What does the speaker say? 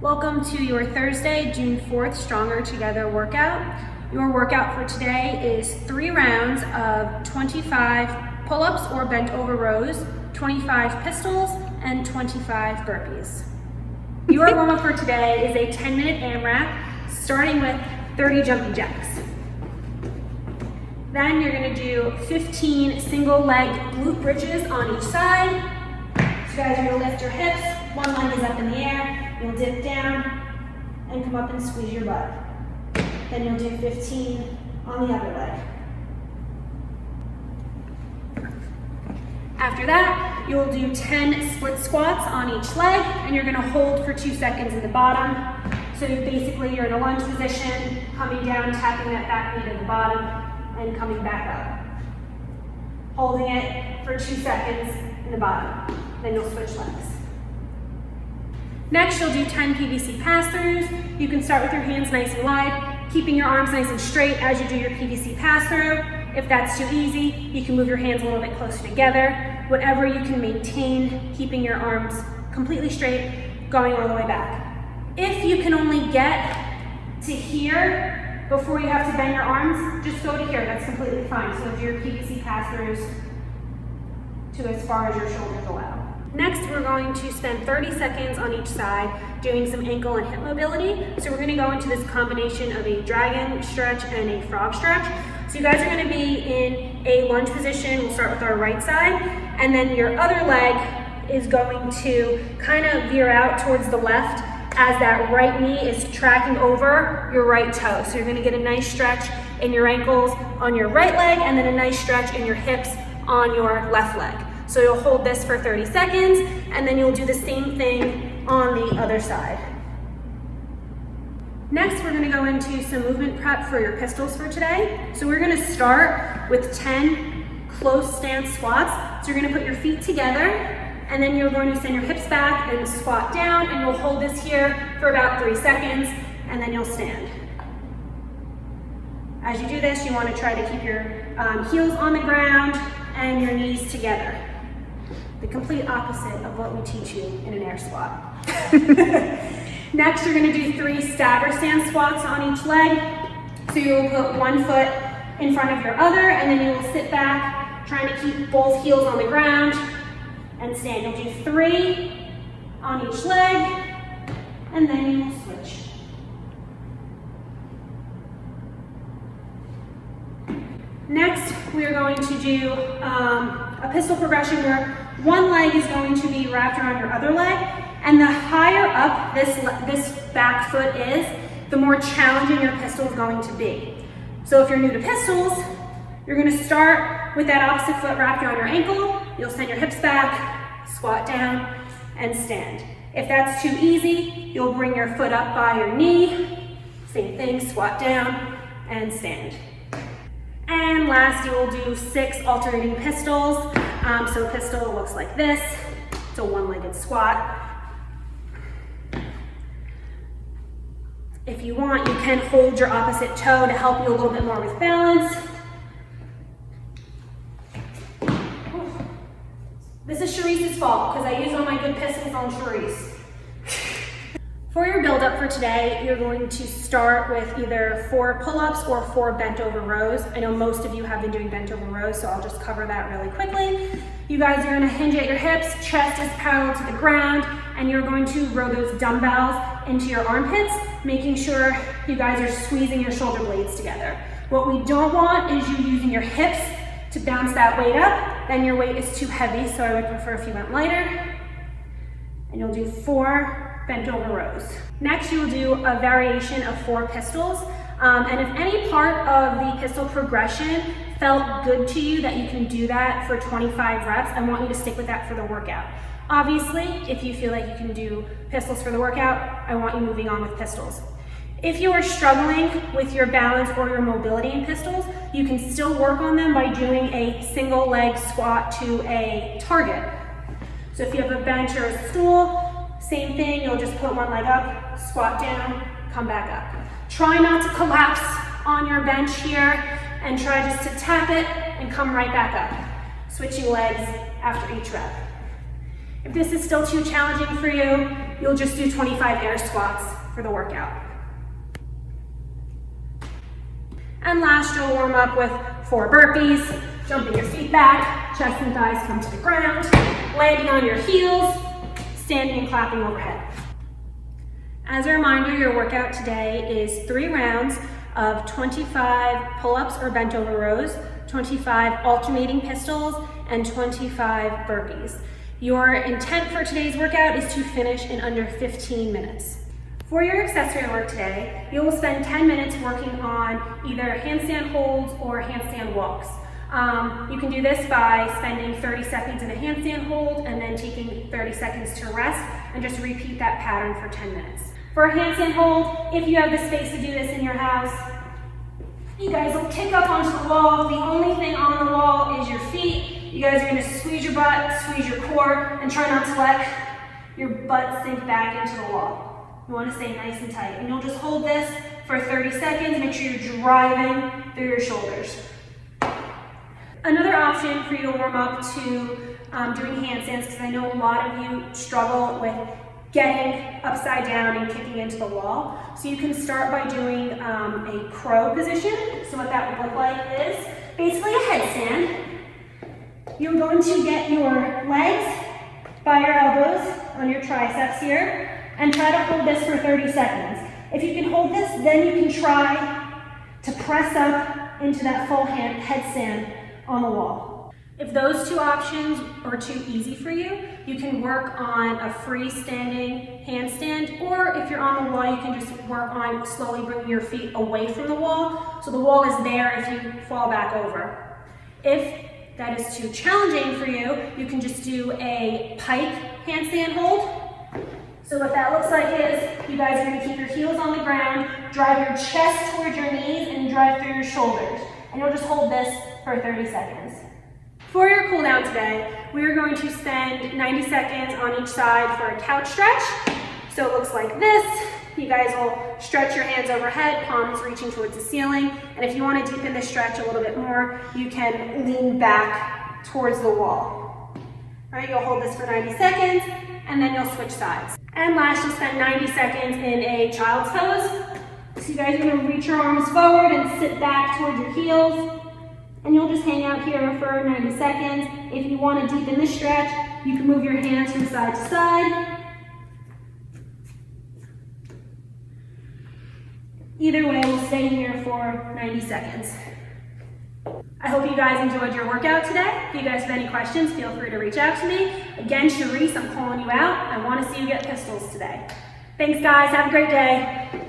Welcome to your Thursday, June 4th Stronger Together workout. Your workout for today is 3 rounds of 25 pull-ups or bent over rows, 25 pistols, and 25 burpees. Your warm-up for today is a 10-minute AMRAP, starting with 30 jumping jacks. Then you're going to do 15 single leg glute bridges on each side. So you guys are going to lift your hips, one leg is up in the air, you'll dip down and come up and squeeze your butt. Then you'll do 15 on the other leg. After that, you'll do 10 split squats on each leg, and you're going to hold for 2 seconds at the bottom. So basically you're in a lunge position, coming down, tapping that back knee to the bottom, and coming back up. Holding it for 2 seconds in the bottom. Then you'll switch legs. Next, you'll do 10 PVC pass-throughs. You can start with your hands nice and wide, keeping your arms nice and straight as you do your PVC pass-through. If that's too easy, you can move your hands a little bit closer together. Whatever you can maintain, keeping your arms completely straight, going all the way back. If you can only get to here before you have to bend your arms, just go to here. That's completely fine. So do your PVC pass-throughs to as far as your shoulders allow. Next, we're going to spend 30 seconds on each side doing some ankle and hip mobility. So we're going to go into this combination of a dragon stretch and a frog stretch. So you guys are going to be in a lunge position. We'll start with our right side, and then your other leg is going to kind of veer out towards the left as that right knee is tracking over your right toe. So you're going to get a nice stretch in your ankles on your right leg, and then a nice stretch in your hips on your left leg. So you'll hold this for 30 seconds, and then you'll do the same thing on the other side. Next, we're gonna go into some movement prep for your pistols for today. So we're gonna start with 10 close stance squats. So you're gonna put your feet together, and then you're going to send your hips back and squat down, and you'll hold this here for about 3 seconds, and then you'll stand. As you do this, you wanna try to keep your heels on the ground and your knees together. The complete opposite of what we teach you in an air squat. Next, you're gonna do 3 stagger-stance squats on each leg. So you'll put one foot in front of your other, and then you will sit back, trying to keep both heels on the ground, and stand. You'll do 3 on each leg, and then you will switch. Next, we are going to do a pistol progression where one leg is going to be wrapped around your other leg, and the higher up this back foot is, the more challenging your pistol is going to be. So if you're new to pistols, you're going to start with that opposite foot wrapped around your ankle. You'll send your hips back, squat down, and stand. If that's too easy, you'll bring your foot up by your knee. Same thing, squat down, and stand. And last, you will do 6 alternating pistols. So a pistol looks like this. It's a one-legged squat. If you want, you can hold your opposite toe to help you a little bit more with balance. This is Sharice's fault because I used all my good pistols on Sharice. For your build-up for today, you're going to start with either 4 pull-ups or 4 bent over rows. I know most of you have been doing bent over rows, so I'll just cover that really quickly. You guys are gonna hinge at your hips, chest is parallel to the ground, and you're going to row those dumbbells into your armpits, making sure you guys are squeezing your shoulder blades together. What we don't want is you using your hips to bounce that weight up, then your weight is too heavy, so I would prefer if you went lighter. And you'll do 4 bent over rows. Next, you will do a variation of 4 pistols. And if any part of the pistol progression felt good to you that you can do that for 25 reps, I want you to stick with that for the workout. Obviously, if you feel like you can do pistols for the workout, I want you moving on with pistols. If you are struggling with your balance or your mobility in pistols, you can still work on them by doing a single leg squat to a target. So if you have a bench or a stool, same thing, you'll just put one leg up, squat down, come back up. Try not to collapse on your bench here, and try just to tap it and come right back up. Switching legs after each rep. If this is still too challenging for you, you'll just do 25 air squats for the workout. And last, you'll warm up with 4 burpees, jumping your feet back, chest and thighs come to the ground, landing on your heels, standing and clapping overhead. As a reminder, your workout today is 3 rounds of 25 pull-ups or bent over rows, 25 alternating pistols, and 25 burpees. Your intent for today's workout is to finish in under 15 minutes. For your accessory work today, you will spend 10 minutes working on either handstand holds or handstand walks. You can do this by spending 30 seconds in a handstand hold and then taking 30 seconds to rest, and just repeat that pattern for 10 minutes. For a handstand hold, if you have the space to do this in your house, you guys will kick up onto the wall. The only thing on the wall is your feet. You guys are going to squeeze your butt, squeeze your core, and try not to let your butt sink back into the wall. You want to stay nice and tight. And you'll just hold this for 30 seconds. Make sure you're driving through your shoulders. Another option for you to warm up to doing handstands, because I know a lot of you struggle with getting upside down and kicking into the wall. So you can start by doing a crow position. So what that would look like is basically a headstand. You're going to get your legs by your elbows on your triceps here and try to hold this for 30 seconds. If you can hold this, then you can try to press up into that full headstand on the wall. If those 2 options are too easy for you, you can work on a freestanding handstand, or if you're on the wall, you can just work on slowly bringing your feet away from the wall, so the wall is there if you fall back over. If that is too challenging for you, you can just do a pike handstand hold. So what that looks like is you guys are going to keep your heels on the ground, drive your chest towards your knees, and drive through your shoulders. And you'll just hold this for 30 seconds. For your cool down today, we are going to spend 90 seconds on each side for a couch stretch. So it looks like this. You guys will stretch your hands overhead, palms reaching towards the ceiling. And if you want to deepen this stretch a little bit more, you can lean back towards the wall. All right, you'll hold this for 90 seconds, and then you'll switch sides. And last, you'll spend 90 seconds in a child's pose. So you guys are going to reach your arms forward and sit back towards your heels. And you'll just hang out here for 90 seconds. If you want to deepen this stretch, you can move your hands from side to side. Either way, we'll stay here for 90 seconds. I hope you guys enjoyed your workout today. If you guys have any questions, feel free to reach out to me. Again, Charisse, I'm calling you out. I want to see you get pistols today. Thanks, guys. Have a great day.